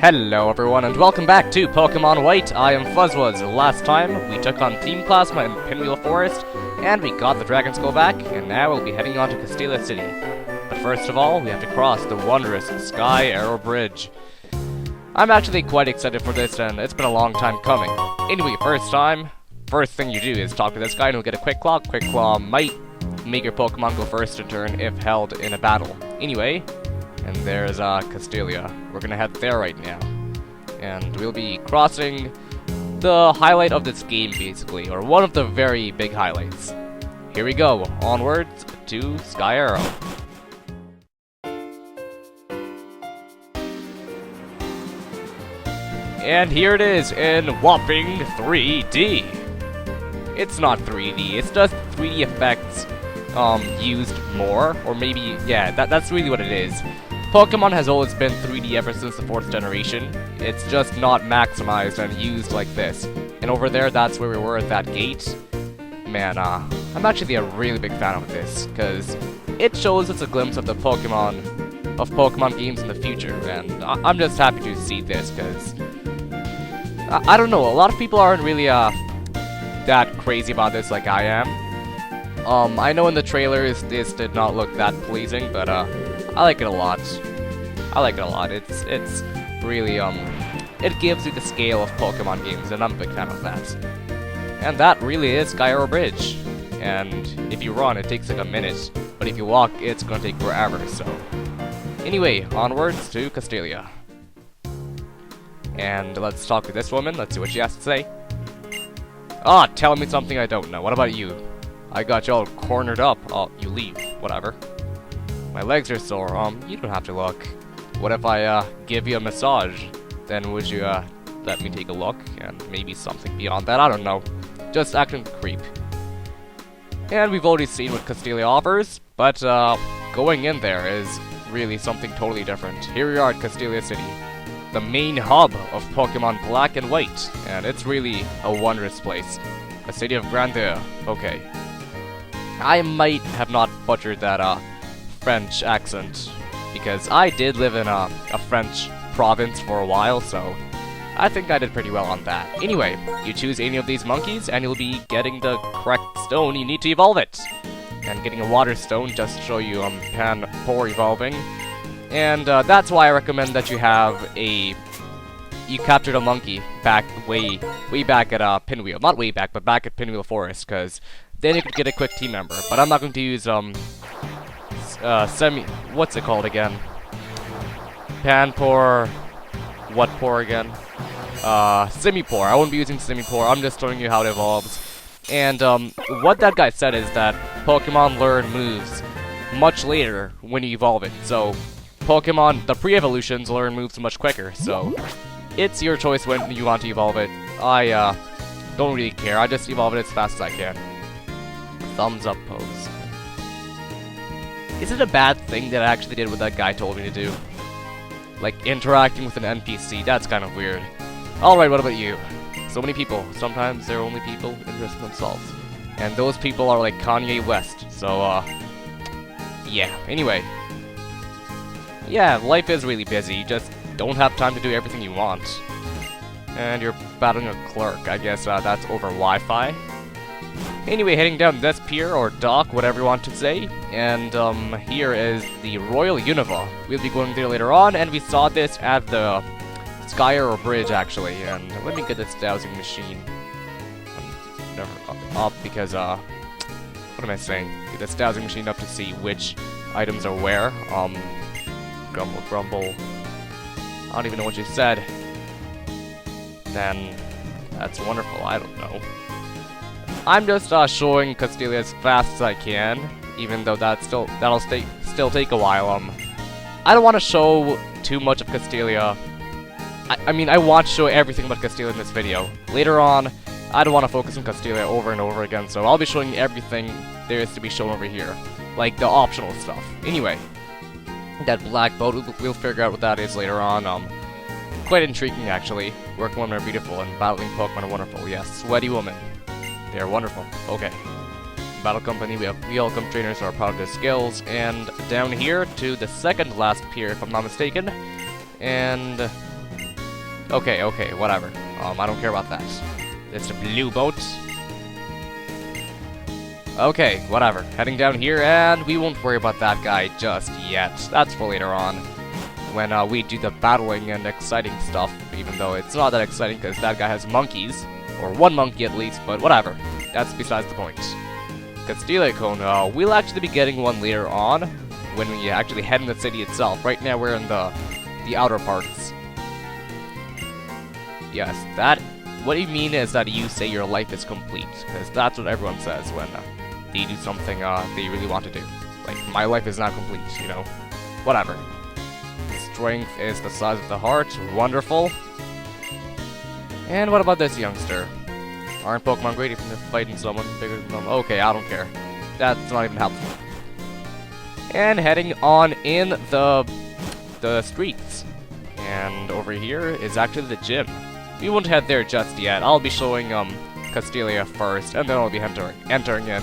Hello everyone and welcome back to Pokémon White. I am Fuzzwuzz. Last time we took on Team Plasma in Pinwheel Forest and we got the Dragon Skull back, and now we'll be heading on to Castelia City. But first of all, we have to cross the wondrous Sky Arrow Bridge. I'm actually quite excited for this, and it's been a long time coming. Anyway, first thing you do is talk to this guy and you'll get a Quick Claw. Quick Claw might make your Pokemon go first in turn if held in a battle. Anyway, and there's Castelia. We're gonna head there right now. And we'll be crossing the highlight of this game, basically, or one of the very big highlights. Here we go, onwards to Sky Arrow. And here it is in whopping 3D. It's not 3D, it's just 3D effects used more, or maybe, yeah, that's really what it is. Pokemon has always been 3D ever since the 4th generation. It's just not maximized and used like this. And over there, that's where we were at that gate. Man, I'm actually a really big fan of this, because it shows us a glimpse of the Pokemon games in the future, and I'm just happy to see this, because I don't know, a lot of people aren't really that crazy about this like I am. I know in the trailers this did not look that pleasing, but I like it a lot. I like it a lot. It's really it gives you the scale of Pokemon games, and I'm a big fan of that. And that really is Sky Arrow Bridge. And if you run, it takes like a minute, but if you walk, it's gonna take forever. So anyway, onwards to Castelia. And let's talk to this woman. Let's see what she has to say. Ah, tell me something I don't know. What about you? I got you all cornered up. Oh, you leave. Whatever. My legs are sore. You don't have to look. What if I, give you a massage? Then would you, let me take a look? And maybe something beyond that? I don't know. Just acting creep. And we've already seen what Castelia offers, but, going in there is really something totally different. Here we are at Castelia City, the main hub of Pokemon Black and White, and it's really a wondrous place. A city of grandeur. Okay. I might have not butchered that, French accent, because I did live in a French province for a while, so I think I did pretty well on that. Anyway, you choose any of these monkeys, and you'll be getting the correct stone you need to evolve it. And getting a water stone just to show you Pan-Por evolving. And that's why I recommend that you have you captured a monkey back way back at Pinwheel. Not way back, but back at Pinwheel Forest, because then you could get a quick team member. But I'm not going to use what's it called again? Pan-Por, what Por again? Simi-Por. I won't be using Simi-Por, I'm just showing you how it evolves. And, what that guy said is that Pokemon learn moves much later when you evolve it. So, Pokemon, the pre-evolutions learn moves much quicker, so it's your choice when you want to evolve it. I, don't really care, I just evolve it as fast as I can. Thumbs up pose. Is it a bad thing that I actually did what that guy told me to do? Like, interacting with an NPC, that's kind of weird. Alright, what about you? So many people. Sometimes they're only people interested in themselves. And those people are like Kanye West, so, yeah. Anyway. Yeah, life is really busy, you just don't have time to do everything you want. And you're battling a clerk, I guess that's over Wi-Fi. Anyway, heading down this pier, or dock, whatever you want to say, and here is the Royal Unova. We'll be going there later on, and we saw this at the Sky Arrow Bridge, actually, and let me get this dowsing machine up, because, what am I saying? Get this dowsing machine up to see which items are where. Grumble, grumble. I don't even know what you said. Then, that's wonderful, I don't know. I'm just showing Castelia as fast as I can, even though that'll still take a while. I don't want to show too much of Castelia. I mean, I want to show everything about Castelia in this video. Later on, I don't want to focus on Castelia over and over again, so I'll be showing everything there is to be shown over here, like the optional stuff. Anyway, that black boat, we'll figure out what that is later on. Quite intriguing, actually. Working women are beautiful, and battling Pokemon are wonderful. Yes, sweaty woman. They are wonderful. Okay. Battle Company, we have welcome trainers who are proud of their skills, and down here to the second last pier, if I'm not mistaken. And Okay, whatever. I don't care about that. It's a blue boat. Okay, whatever. Heading down here, and we won't worry about that guy just yet. That's for later on, when we do the battling and exciting stuff, even though it's not that exciting because that guy has monkeys. Or one monkey at least, but whatever. That's besides the point. Castelia cone, we'll actually be getting one later on, when we actually head in the city itself. Right now we're in the outer parts. Yes, that... What you mean is that you say your life is complete, because that's what everyone says when they do something they really want to do. Like, my life is not complete, you know? Whatever. Strength is the size of the heart. Wonderful. And what about this youngster? Aren't Pokemon great if you're fighting someone bigger than them? Okay, I don't care. That's not even helpful. And heading on in the streets. And over here is actually the gym. We won't head there just yet. I'll be showing Castelia first, and then I'll be entering in.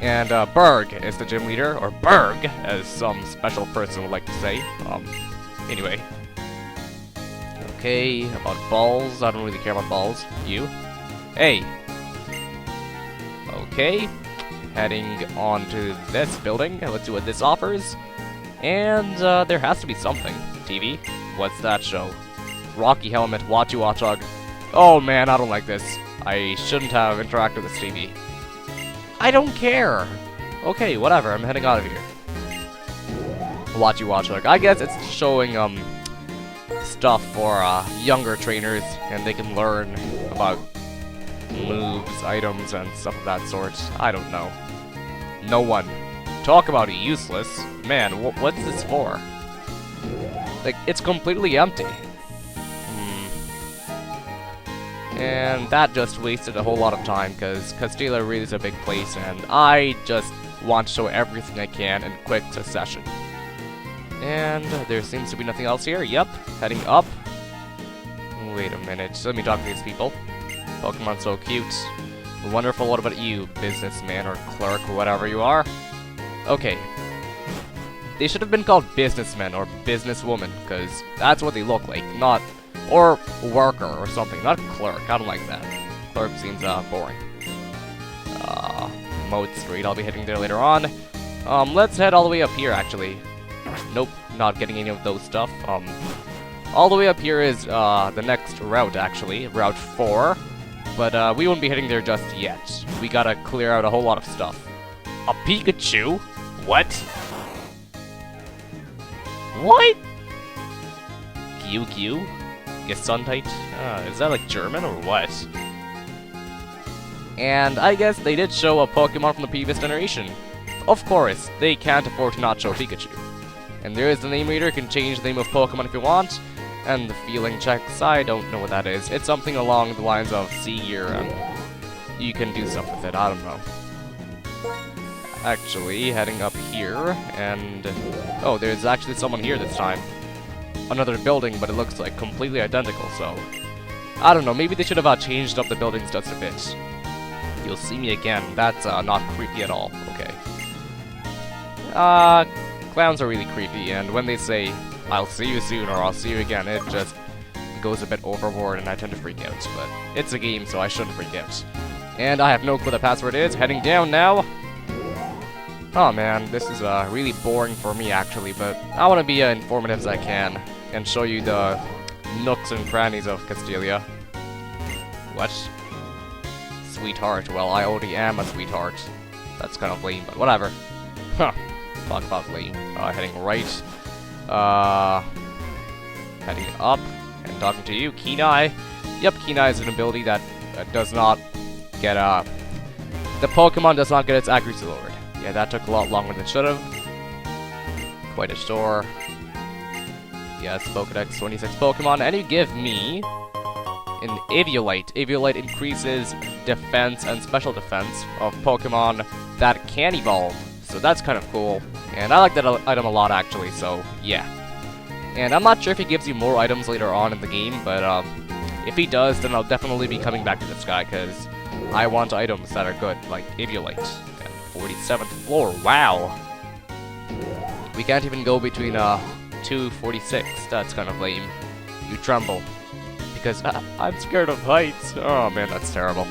And Berg is the gym leader, or Berg, as some special person would like to say. Anyway. Okay, about balls. I don't really care about balls. You? Hey. Okay. Heading on to this building. Let's see what this offers. And there has to be something. TV? What's that show? Rocky Helmet, Watchog. Oh man, I don't like this. I shouldn't have interacted with this TV. I don't care. Okay, whatever. I'm heading out of here. Watchog. I guess it's showing stuff for younger trainers, and they can learn about moves, items, and stuff of that sort. I don't know. No one. Talk about useless. Man, what's this for? Like, it's completely empty. And that just wasted a whole lot of time, because Castelia really is a big place, and I just want to show everything I can in quick succession. And there seems to be nothing else here. Yep, heading up. Wait a minute, let me talk to these people. Pokemon so cute. Wonderful, what about you, businessman or clerk or whatever you are? Okay. They should have been called businessmen or businesswoman, because that's what they look like, not... Or worker or something, not clerk. I don't like that. Clerk seems boring. Moat Street, I'll be heading there later on. Let's head all the way up here, actually. Nope, not getting any of those stuff. All the way up here is the next route, actually, Route 4. But we won't be heading there just yet. We gotta clear out a whole lot of stuff. A Pikachu? What? What? Gyu? Gesundheit? Is that like German or what? And I guess they did show a Pokemon from the previous generation. Of course, they can't afford to not show Pikachu. And there is the name reader, can change the name of Pokemon if you want. And the feeling checks, I don't know what that is. It's something along the lines of see here, and you can do stuff with it, I don't know. Actually, heading up here, and... Oh, there's actually someone here this time. Another building, but it looks like completely identical, so... I don't know, maybe they should have changed up the buildings just a bit. You'll see me again, that's not creepy at all, okay. Clowns are really creepy, and when they say, I'll see you soon, or I'll see you again, it just goes a bit overboard, and I tend to freak out, but it's a game, so I shouldn't freak out. And I have no clue what the password is, heading down now. Oh man, this is really boring for me actually, but I want to be informative as I can, and show you the nooks and crannies of Castelia. What? Sweetheart, well I already am a sweetheart. That's kind of lame, but whatever. Huh, talk about lame. Heading right. Heading up, and talking to you, Kenai. Yep, Kenai is an ability that does not get, the Pokemon does not get its accuracy lowered. Yeah, that took a lot longer than it should have. Quite a store. Yes, Pokedex 26 Pokemon, and you give me an Eviolite. Eviolite increases defense and special defense of Pokemon that can evolve, so that's kind of cool. And I like that item a lot, actually, so yeah. And I'm not sure if he gives you more items later on in the game, but if he does, then I'll definitely be coming back to this guy, because I want items that are good, like Eviolite. 47th floor, wow! We can't even go between 246, that's kind of lame. You tremble. because I'm scared of heights. Oh man, that's terrible.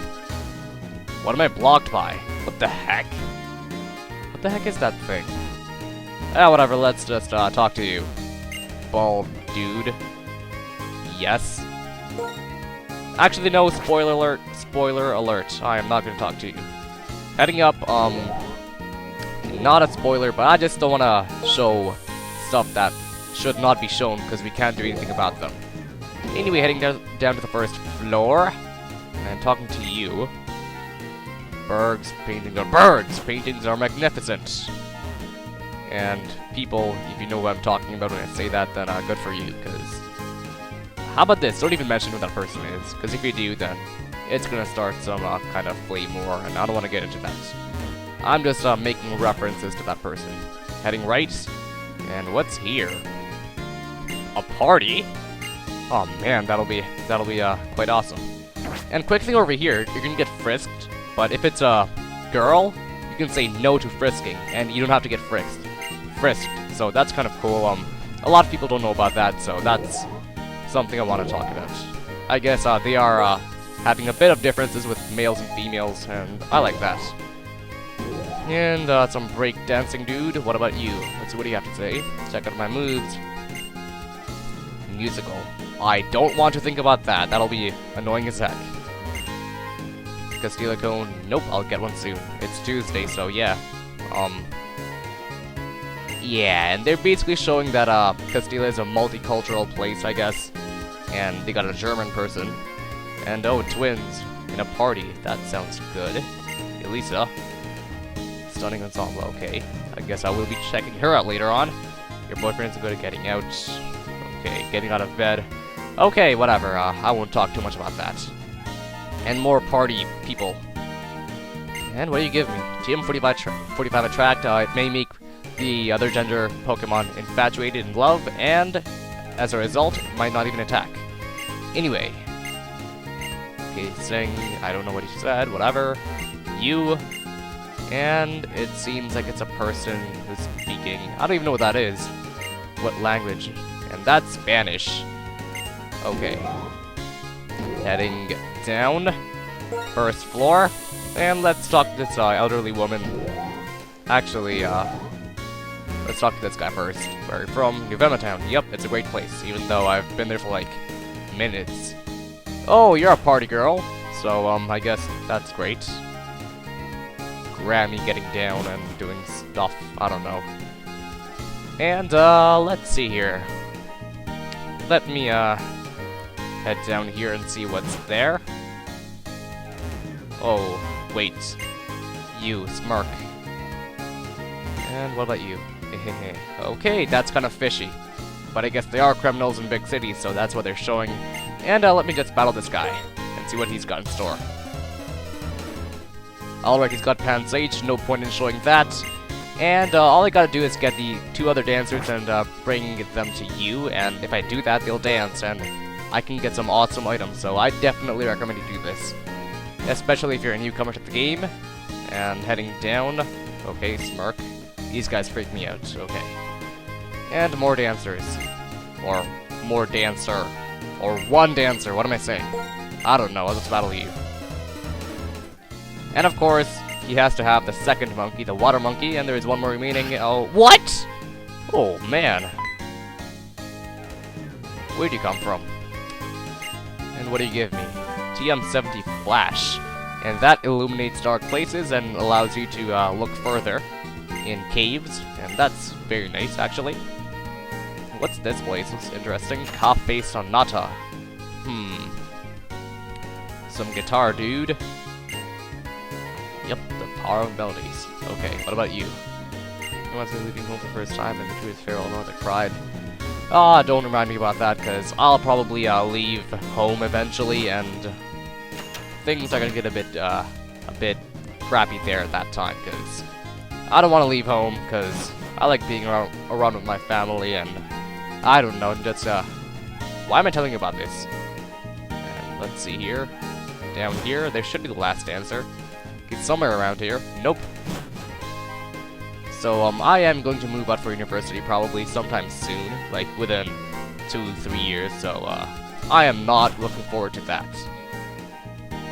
What am I blocked by? What the heck? What the heck is that thing? Ah, whatever, let's just talk to you. Bald dude. Yes. Actually, no, spoiler alert. Spoiler alert. I am not going to talk to you. Heading up, not a spoiler, but I just don't want to show stuff that should not be shown because we can't do anything about them. Anyway, heading down to the first floor and talking to you. Berg's paintings are magnificent. And people, if you know what I'm talking about when I say that, then good for you, because how about this? Don't even mention who that person is, because if you do, then it's gonna start some kind of flame war, and I don't want to get into that. I'm just making references to that person. Heading right, and what's here? A party? Oh man, that'll be quite awesome. And quick thing over here, you're gonna get frisked, but if it's a girl, you can say no to frisking, and you don't have to get frisked. So that's kind of cool. A lot of people don't know about that, so that's something I want to talk about. I guess they are having a bit of differences with males and females, and I like that. And some break dancing, dude. What about you? Let's see what do you have to say. Check out my moves. Musical. I don't want to think about that. That'll be annoying as heck. Castelia cone. Nope, I'll get one soon. It's Tuesday, so yeah. Yeah, and they're basically showing that Castelia is a multicultural place, I guess. And they got a German person. And oh, twins in a party. That sounds good. Elisa. Stunning ensemble, okay. I guess I will be checking her out later on. Your boyfriend's good at getting out. Okay, getting out of bed. Okay, whatever, I won't talk too much about that. And more party people. And what do you give me? TM45 attract, it may make the other gender Pokemon infatuated in love, and as a result, might not even attack. Anyway. Okay, saying, I don't know what he said, whatever. You. And it seems like it's a person who's speaking. I don't even know what that is. What language? And that's Spanish. Okay. Heading down. First floor. And let's talk to this elderly woman. Actually, let's talk to this guy first. Where are you from? New Town. Yep, it's a great place, even though I've been there for like minutes. Oh, you're a party girl. So, I guess that's great. Grammy getting down and doing stuff. I don't know. And, let's see here. Let me, head down here and see what's there. Oh, wait. You, Smirk. And what about you? Okay, that's kind of fishy. But I guess they are criminals in big cities, so that's what they're showing. And, let me just battle this guy and see what he's got in store. Alright, he's got Pansage, no point in showing that. And all I gotta do is get the two other dancers and bring them to you, and if I do that, they'll dance, and I can get some awesome items, so I definitely recommend you do this. Especially if you're a newcomer to the game. And heading down. Okay, Smirk. These guys freak me out, okay. And more dancers. Or more dancer. Or one dancer, what am I saying? I don't know, I'll just battle you. And of course, he has to have the second monkey, the water monkey, and there is one more remaining. Oh, what? Oh, man. Where'd you come from? And what do you give me? TM70 Flash. And that illuminates dark places and allows you to look further in caves. And that's very nice, actually. What's this place? Looks interesting. Cafe Sonata. Some guitar, dude. Yep, the power of melodies. Okay, what about you? He wants me leaving home for the first time, and the truth feral norther cried. Ah, don't remind me about that, because I'll probably leave home eventually, and things are gonna get a bit crappy there at that time, because I don't want to leave home, because I like being around with my family, and I don't know, just why am I telling you about this? And let's see here. Down here, there should be the last answer. It's somewhere around here. Nope. So, I am going to move out for university probably sometime soon, like within 2-3 years, so, I am not looking forward to that.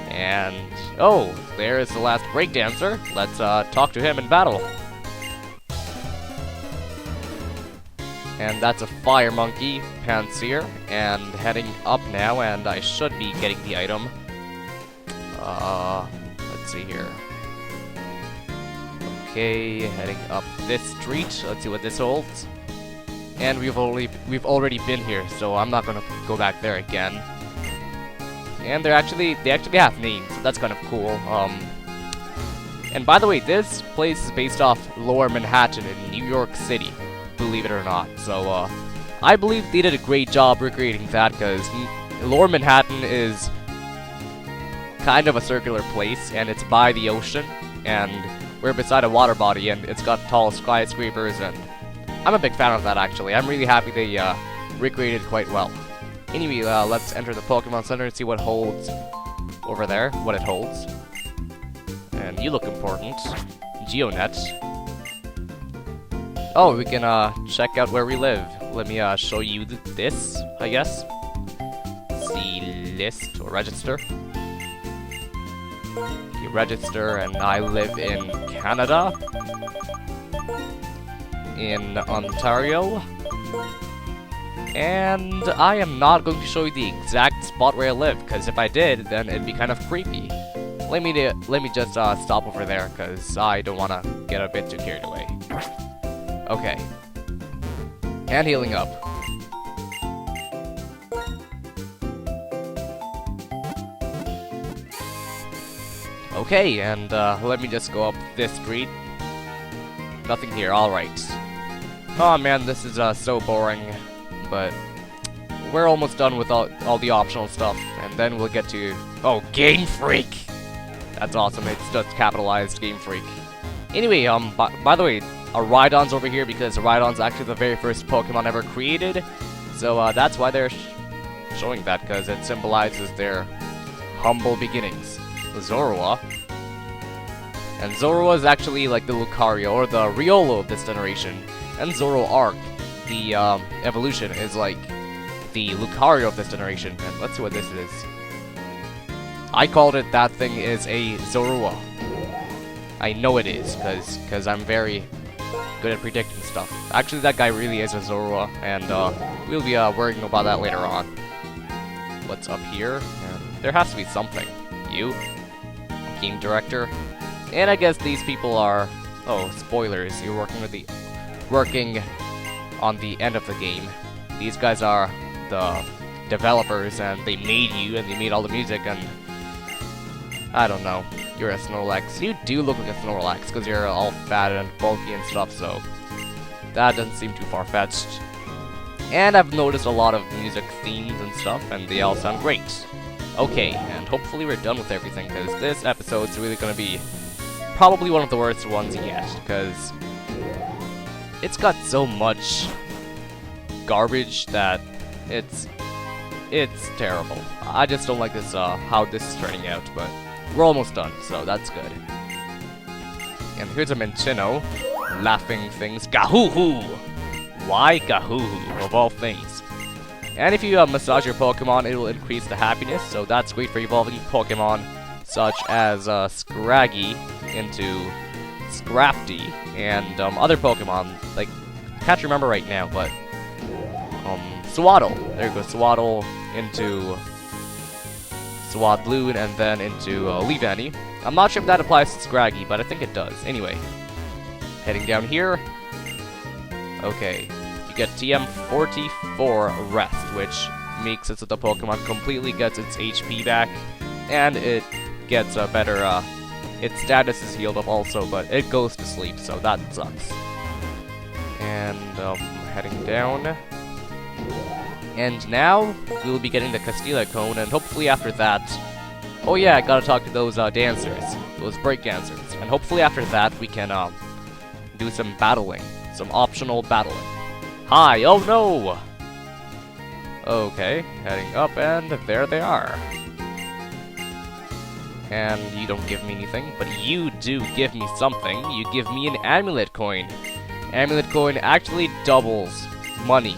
And, oh, there is the last breakdancer. Let's talk to him in battle. And that's a fire monkey, Panseer, and heading up now, and I should be getting the item. Let's see here. Okay, heading up this street. Let's see what this holds. And we've already been here, so I'm not gonna go back there again. And they actually have names, so that's kind of cool. And by the way, this place is based off Lower Manhattan in New York City, believe it or not. So I believe they did a great job recreating that, because Lower Manhattan is kind of a circular place, and it's by the ocean, and we're beside a water body, and it's got tall skyscrapers, and I'm a big fan of that, actually. I'm really happy they recreated it quite well. Anyway, let's enter the Pokemon Center and see what holds over there, what it holds. And you look important. Geonet. Oh, we can check out where we live. Let me show you this, I guess. See list or register. You register, and I live in Canada. In Ontario. And I am not going to show you the exact spot where I live, because if I did, then it'd be kind of creepy. Let me just stop over there, because I don't want to get a bit too carried away. Okay. And healing up. Okay, and let me just go up this street. Nothing here, alright. Oh man, this is so boring, but we're almost done with all the optional stuff, and then we'll get to... Oh, Game Freak! That's awesome, it's just capitalized Game Freak. Anyway, by the way, a Rhydon's over here because Rhydon's actually the very first Pokemon ever created, so that's why they're showing that, because it symbolizes their humble beginnings. Zorua. And Zorua is actually like the Lucario, or the Riolo of this generation. And Zoroark, the evolution, is like the Lucario of this generation. And let's see what this is. I called it that thing is a Zorua. I know it is, because I'm very good at predicting stuff. Actually, that guy really is a Zorua, and we'll be worrying about that later on. What's up here? There has to be something. You? Game director? And I guess these people are... Oh, spoilers. You're working on the end of the game. These guys are the developers, and they made you, and they made all the music, and... I don't know. You're a Snorlax. You do look like a Snorlax, because you're all fat and bulky and stuff, so... That doesn't seem too far-fetched. And I've noticed a lot of music themes and stuff, and they all sound great. Okay, and hopefully we're done with everything, because this episode's really gonna be probably one of the worst ones yet, because it's got so much garbage that it's terrible. I just don't like this, how this is turning out, but we're almost done, so that's good. And here's a Minchino, laughing things. Gahoo-hoo! Why Gahoo-hoo, of all things? And if you massage your Pokemon, it will increase the happiness, so that's great for evolving Pokemon such as Scraggy into Scrafty, and other Pokemon, like, I can't remember right now, but Swaddle. There you go, Swaddle into Swadloon, and then into Leavanny. I'm not sure if that applies to Scraggy, but I think it does. Anyway, heading down here. Okay. Get TM44 Rest, which makes it so the Pokemon completely gets its HP back, and it gets a better, its status is healed up also, but it goes to sleep, so that sucks. And, heading down. And now, we'll be getting the Castelia cone, and hopefully after that... Oh yeah, I gotta talk to those, dancers, those break dancers, and hopefully after that we can, do some battling, some optional battling. Hi! Oh no! Okay, heading up, and there they are. And you don't give me anything, but you do give me something. You give me an amulet coin. Amulet coin actually doubles money.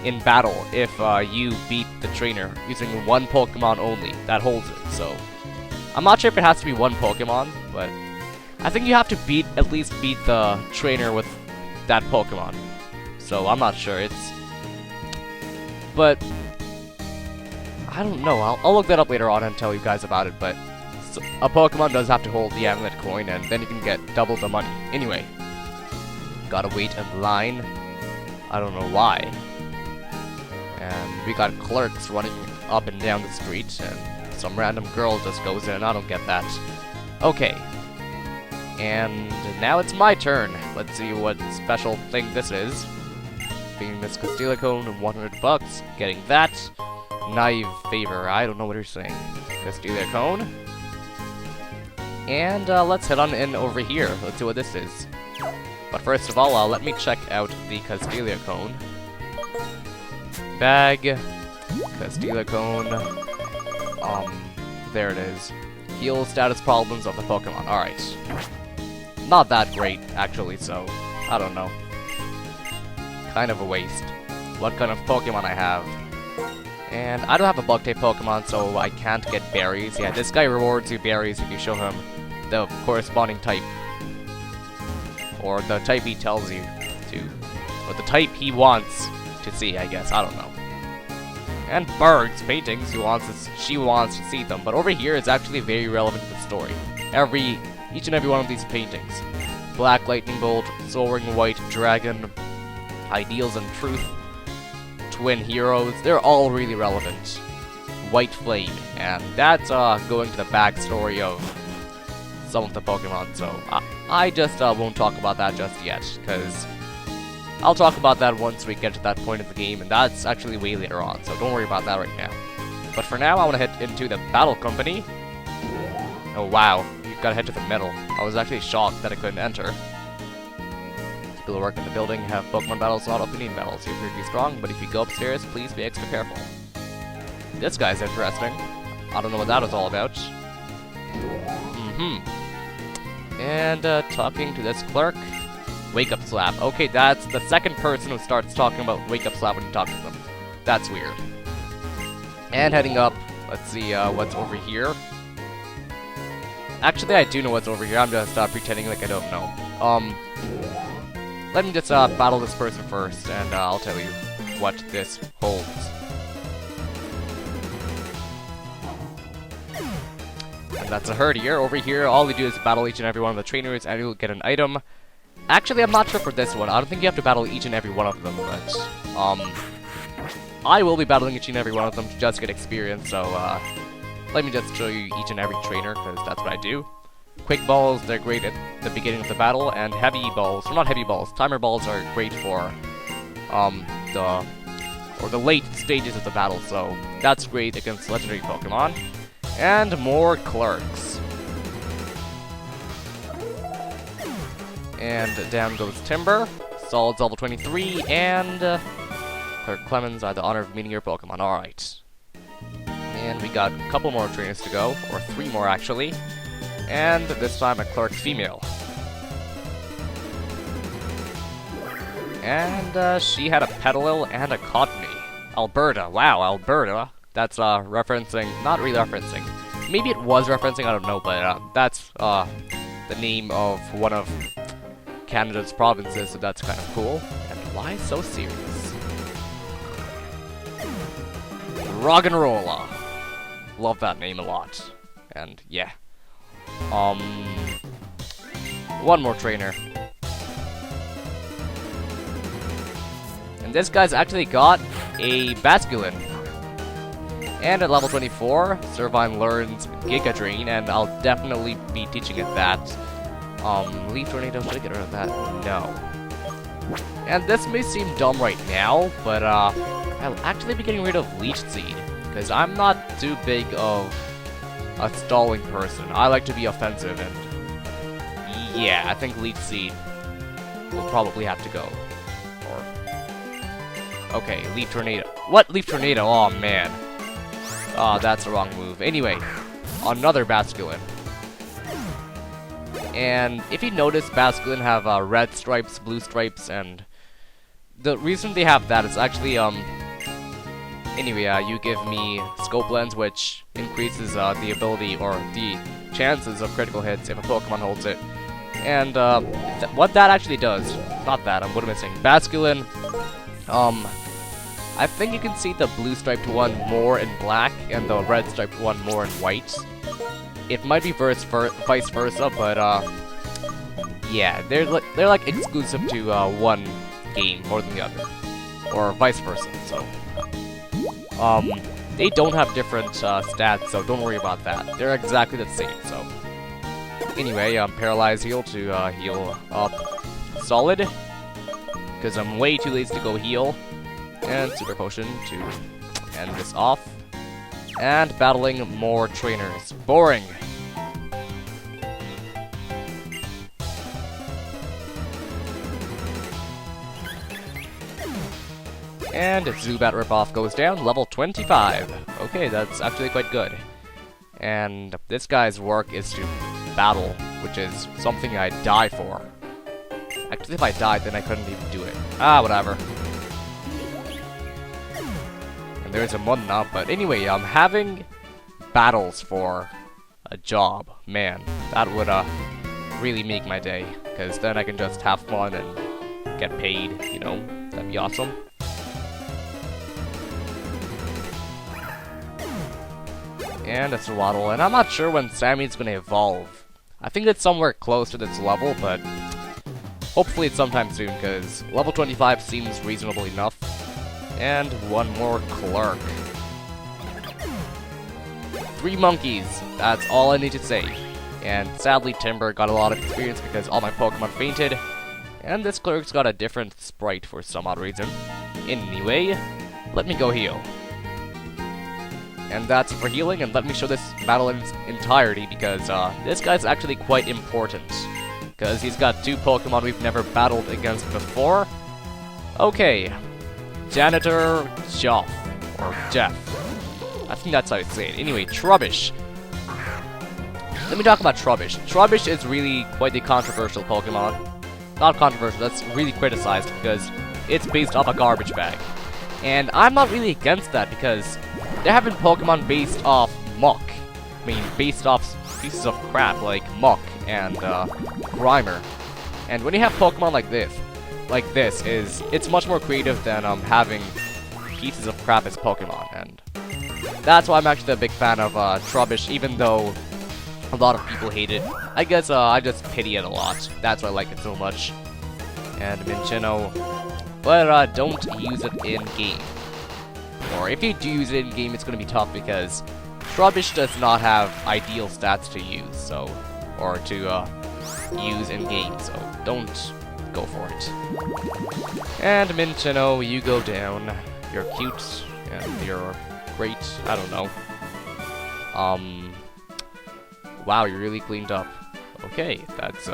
in battle if you beat the trainer using one Pokemon only. That holds it, so... I'm not sure if it has to be one Pokemon, but... I think you have to at least beat the trainer with that Pokemon. So, I'm not sure, But... I don't know, I'll look that up later on and tell you guys about it, but... a Pokemon does have to hold the amulet coin, and then you can get double the money. Anyway. Gotta wait in line. I don't know why. And we got clerks running up and down the street, and some random girl just goes in. I don't get that. Okay. And now it's my turn. Let's see what special thing this is. Being this Castelia cone, $100. Getting that. Naive favor. I don't know what you're saying. Castelia cone. And let's head on in over here. Let's see what this is. But first of all, let me check out the Castelia cone. Bag. Castelia cone. There it is. Heal status problems of the Pokemon. Alright. Not that great, actually, so... I don't know. Kind of a waste. What kind of Pokemon I have? And I don't have a Bug-type Pokemon, so I can't get berries. Yeah, this guy rewards you berries if you show him the corresponding type. Or the type he tells you to. Or the type he wants to see, I guess. I don't know. And birds, paintings, she wants to see them. But over here, it's actually very relevant to the story. Each and every one of these paintings. Black Lightning Bolt, Soaring White Dragon, Ideals and Truth, Twin Heroes, they're all really relevant. White Flame, and that's going to the backstory of some of the Pokemon, so I just won't talk about that just yet, because I'll talk about that once we get to that point of the game, and that's actually way later on, so don't worry about that right now. But for now, I want to head into the Battle Company. Oh wow, you gotta head to the middle. I was actually shocked that I couldn't enter. People who work in the building have Pokemon battles not up, you need medals. You're pretty strong, but if you go upstairs, please be extra careful. This guy's interesting. I don't know what that was all about. And, talking to this clerk. Wake Up Slap. Okay, that's the second person who starts talking about Wake Up Slap when you talk to them. That's weird. And heading up, let's see, what's over here. Actually, I do know what's over here. I'm just, pretending like I don't know. Let me just, battle this person first, and, I'll tell you what this holds. And that's a Herdier. Over here, all we do is battle each and every one of the trainers, and you'll get an item. Actually, I'm not sure for this one. I don't think you have to battle each and every one of them, but, I will be battling each and every one of them to just get experience, so, let me just show you each and every trainer, because that's what I do. Quick balls, they're great at the beginning of the battle, and heavy balls, or not heavy balls, timer balls are great for, the late stages of the battle, so that's great against legendary Pokemon. And more clerks. And down goes Timber, Solid's level 23, and Clerk Clemens, I had the honor of meeting your Pokemon. Alright. And we got a couple more trainers to go, or 3 more actually. And this time a Clerk female. And she had a Petalil and a Cottony. Alberta, wow, Alberta. That's referencing, not really referencing. Maybe it was referencing, I don't know, but that's the name of one of Canada's provinces, so that's kind of cool. And why so serious? Roggenrola. Love that name a lot. And yeah. One more trainer. And this guy's actually got a Basculin. And at level 24, Servine learns Giga Drain, and I'll definitely be teaching it that. Leaf Tornado, should I get rid of that? No. And this may seem dumb right now, but I'll actually be getting rid of Leech Seed, because I'm not too big of a stalling person. I like to be offensive, and yeah, I think Leech Seed will probably have to go. Or okay, Leaf Tornado. What? Leaf Tornado? Oh man. Ah, that's the wrong move. Anyway, another Basculin. And if you notice, Basculin have red stripes, blue stripes, and the reason they have that is actually, anyway, you give me Scope Lens, which increases, the ability, or the chances of critical hits if a Pokemon holds it. And, what that actually does, not that, what am I saying? Basculin, I think you can see the blue striped one more in black, and the red striped one more in white. It might be vice versa, but, yeah, they're like exclusive to, one game more than the other. Or vice versa, so. They don't have different, stats, so don't worry about that. They're exactly the same, so. Anyway, Paralyze Heal to, heal up Solid. Because I'm way too lazy to go heal. And Super Potion to end this off. And battling more trainers. Boring! And Zubat Ripoff goes down, level 25. Okay, that's actually quite good. And this guy's work is to battle, which is something I die for. Actually, if I died, then I couldn't even do it. Ah, whatever. And there's a Munna, but anyway, having battles for a job, man, that would, really make my day. Because then I can just have fun and get paid, you know? That'd be awesome. And it's a Waddle, and I'm not sure when Sammy's gonna evolve. I think it's somewhere close to this level, but hopefully it's sometime soon, because level 25 seems reasonable enough. And one more Clerk. 3 monkeys, that's all I need to say. And sadly Timber got a lot of experience because all my Pokemon fainted. And this Clerk's got a different sprite for some odd reason. Anyway, let me go heal. And that's for healing, and let me show this battle in its entirety, because this guy's actually quite important. Because he's got 2 Pokemon we've never battled against before. Okay, Janitor Joff, or Jeff. I think that's how you say it. Anyway, Trubbish. Let me talk about Trubbish. Trubbish is really quite a controversial Pokemon. Not controversial, that's really criticized, because it's based off a garbage bag. And I'm not really against that, because there have been Pokemon based off muck. I mean, based off pieces of crap like muck and Grimer. And when you have Pokemon like this, it's much more creative than having pieces of crap as Pokemon. And that's why I'm actually a big fan of Trubbish, even though a lot of people hate it. I guess I just pity it a lot. That's why I like it so much. And Minccino, but don't use it in game. Or if you do use it in game, it's going to be tough because Trubbish does not have ideal stats to use, so, or to use in game, so don't go for it. And Minccino, you go down. You're cute and you're great. I don't know. Wow, you really cleaned up. Okay, that's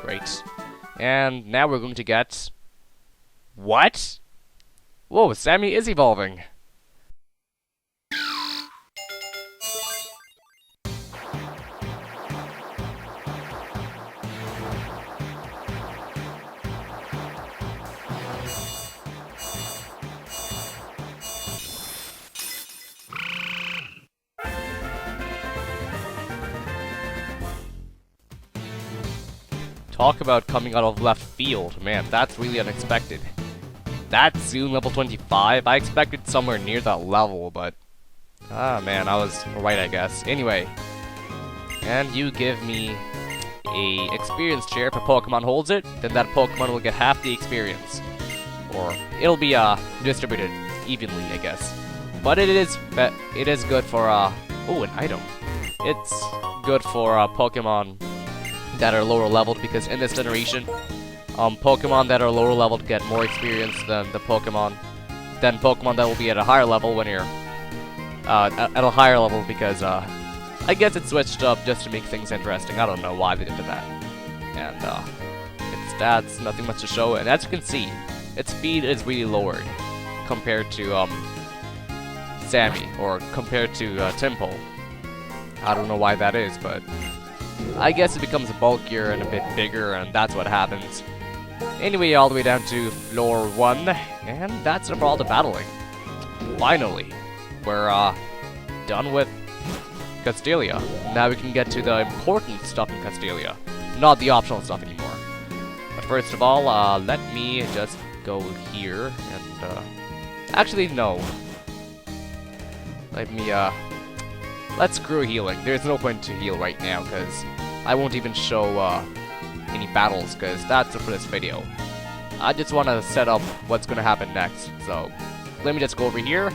great. And now we're going to get what? Whoa, Sammy is evolving. Talk about coming out of left field. Man, that's really unexpected. That's soon level 25. I expected somewhere near that level, but ah man, I was right, I guess. Anyway, and you give me a experience chair. If a Pokemon holds it, then that Pokemon will get half the experience, or it'll be distributed evenly, I guess. But it is good for oh, an item. It's good for Pokemon that are lower leveled, because in this generation, Pokemon that are lower leveled get more experience than Pokemon that will be at a higher level when you're at a higher level, because I guess it switched up just to make things interesting. I don't know why they did that. And its stats, nothing much to show, and as you can see, its speed is really lowered compared to Sammy, or compared to Timpo. I don't know why that is, but I guess it becomes bulkier and a bit bigger, and that's what happens. Anyway, all the way down to floor 1, and that's it for all the battling. Finally, we're done with Castelia. Now we can get to the important stuff in Castelia, not the optional stuff anymore. But first of all, let me just go here and actually no. Let me let's screw healing. There's no point to heal right now because I won't even show any battles because that's it for this video. I just want to set up what's going to happen next. So let me just go over here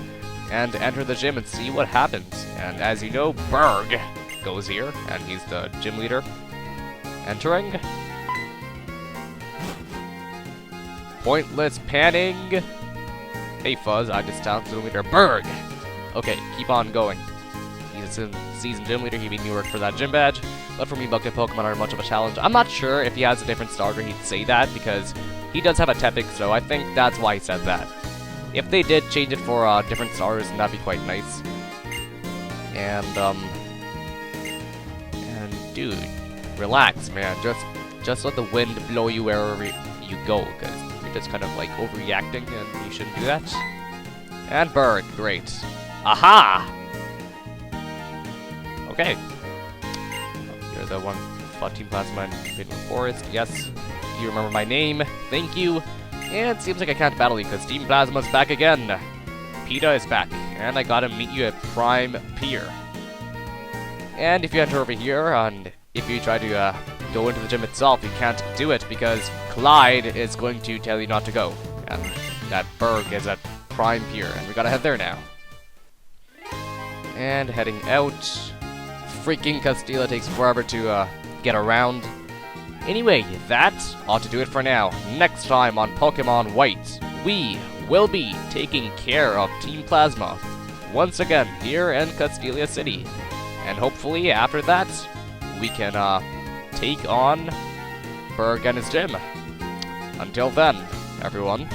and enter the gym and see what happens. And as you know, Berg goes here and he's the gym leader. Entering. Pointless panning. Hey Fuzz, I just found gym leader Berg. Okay, keep on going. He's a seasoned gym leader, he'd be new work for that gym badge. But for me, bucket Pokemon aren't much of a challenge. I'm not sure if he has a different starter, he'd say that, because he does have a Tepig, so I think that's why he said that. If they did change it for different starters, then that'd be quite nice. And dude, relax, man. Just let the wind blow you wherever you go, because you're just kind of like overreacting, and you shouldn't do that. And Berg, great. Aha! Okay. You're the one fought Team Plasma in Hidden Forest. Yes, you remember my name. Thank you. And it seems like I can't battle you because Team Plasma's back again. PETA is back, and I gotta meet you at Prime Pier. And if you enter over here, and if you try to go into the gym itself, you can't do it because Clyde is going to tell you not to go. And that Berg is at Prime Pier, and we gotta head there now. And heading out. Freaking Castelia takes forever to get around. Anyway, that ought to do it for now. Next time on Pokémon White, we will be taking care of Team Plasma once again here in Castelia City. And hopefully after that, we can take on Berg and his gym. Until then, everyone,